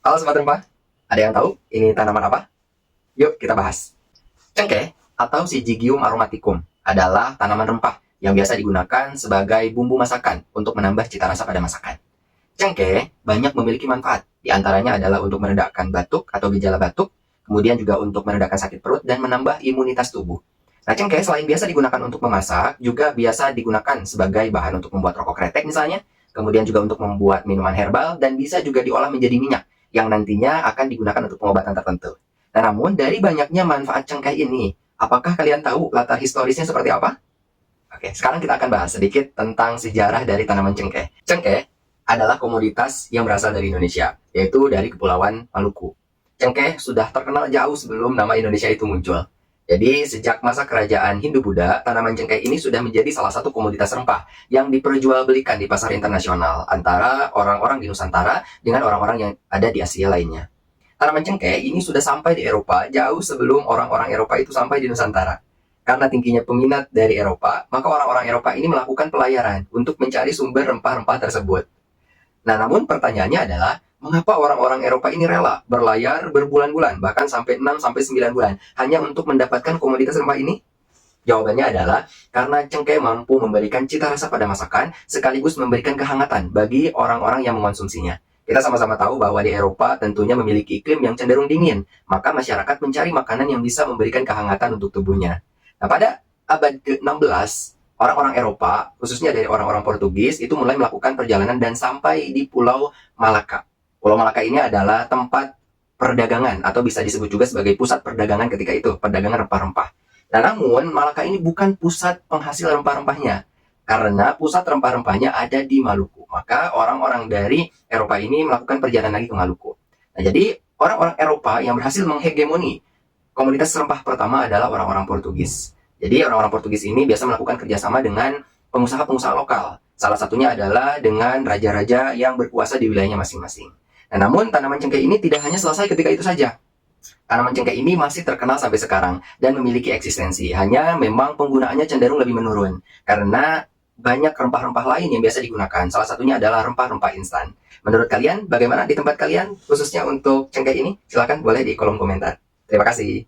Halo Sobat Rempah, ada yang tahu ini tanaman apa? Yuk kita bahas. Cengkeh atau Syzygium aromaticum adalah tanaman rempah yang biasa digunakan sebagai bumbu masakan untuk menambah cita rasa pada masakan. Cengkeh banyak memiliki manfaat, di antaranya adalah untuk meredakan batuk atau gejala batuk, kemudian juga untuk meredakan sakit perut dan menambah imunitas tubuh. Nah, cengkeh selain biasa digunakan untuk memasak, juga biasa digunakan sebagai bahan untuk membuat rokok kretek misalnya, kemudian juga untuk membuat minuman herbal, dan bisa juga diolah menjadi minyak yang nantinya akan digunakan untuk pengobatan tertentu. Nah, namun dari banyaknya manfaat cengkeh ini, apakah kalian tahu latar historisnya seperti apa? Oke, sekarang kita akan bahas sedikit tentang sejarah dari tanaman cengkeh. Cengkeh adalah komoditas yang berasal dari Indonesia, yaitu dari Kepulauan Maluku. Cengkeh sudah terkenal jauh sebelum nama Indonesia itu muncul. Jadi, sejak masa kerajaan Hindu-Buddha, tanaman cengkeh ini sudah menjadi salah satu komoditas rempah yang diperjualbelikan di pasar internasional antara orang-orang di Nusantara dengan orang-orang yang ada di Asia lainnya. Tanaman cengkeh ini sudah sampai di Eropa jauh sebelum orang-orang Eropa itu sampai di Nusantara. Karena tingginya peminat dari Eropa, maka orang-orang Eropa ini melakukan pelayaran untuk mencari sumber rempah-rempah tersebut. Nah, namun pertanyaannya adalah, mengapa orang-orang Eropa ini rela berlayar berbulan-bulan, bahkan sampai 6-9 bulan, hanya untuk mendapatkan komoditas rempah ini? Jawabannya adalah karena cengkeh mampu memberikan cita rasa pada masakan, sekaligus memberikan kehangatan bagi orang-orang yang mengonsumsinya. Kita sama-sama tahu bahwa di Eropa tentunya memiliki iklim yang cenderung dingin, maka masyarakat mencari makanan yang bisa memberikan kehangatan untuk tubuhnya. Nah, pada abad ke-16, orang-orang Eropa, khususnya dari orang-orang Portugis, itu mulai melakukan perjalanan dan sampai di Pulau Malaka. Pulau Malaka ini adalah tempat perdagangan, atau bisa disebut juga sebagai pusat perdagangan ketika itu, perdagangan rempah-rempah. Nah, namun Malaka ini bukan pusat penghasil rempah-rempahnya, karena pusat rempah-rempahnya ada di Maluku. Maka orang-orang dari Eropa ini melakukan perjalanan lagi ke Maluku. Nah, jadi orang-orang Eropa yang berhasil menghegemoni komunitas rempah pertama adalah orang-orang Portugis. Jadi orang-orang Portugis ini biasa melakukan kerjasama dengan pengusaha-pengusaha lokal. Salah satunya adalah dengan raja-raja yang berkuasa di wilayahnya masing-masing. Nah, namun tanaman cengkeh ini tidak hanya selesai ketika itu saja. Tanaman cengkeh ini masih terkenal sampai sekarang dan memiliki eksistensi. Hanya memang penggunaannya cenderung lebih menurun karena banyak rempah-rempah lain yang biasa digunakan. Salah satunya adalah rempah-rempah instan. Menurut kalian, bagaimana di tempat kalian, khususnya untuk cengkeh ini? Silahkan boleh di kolom komentar. Terima kasih.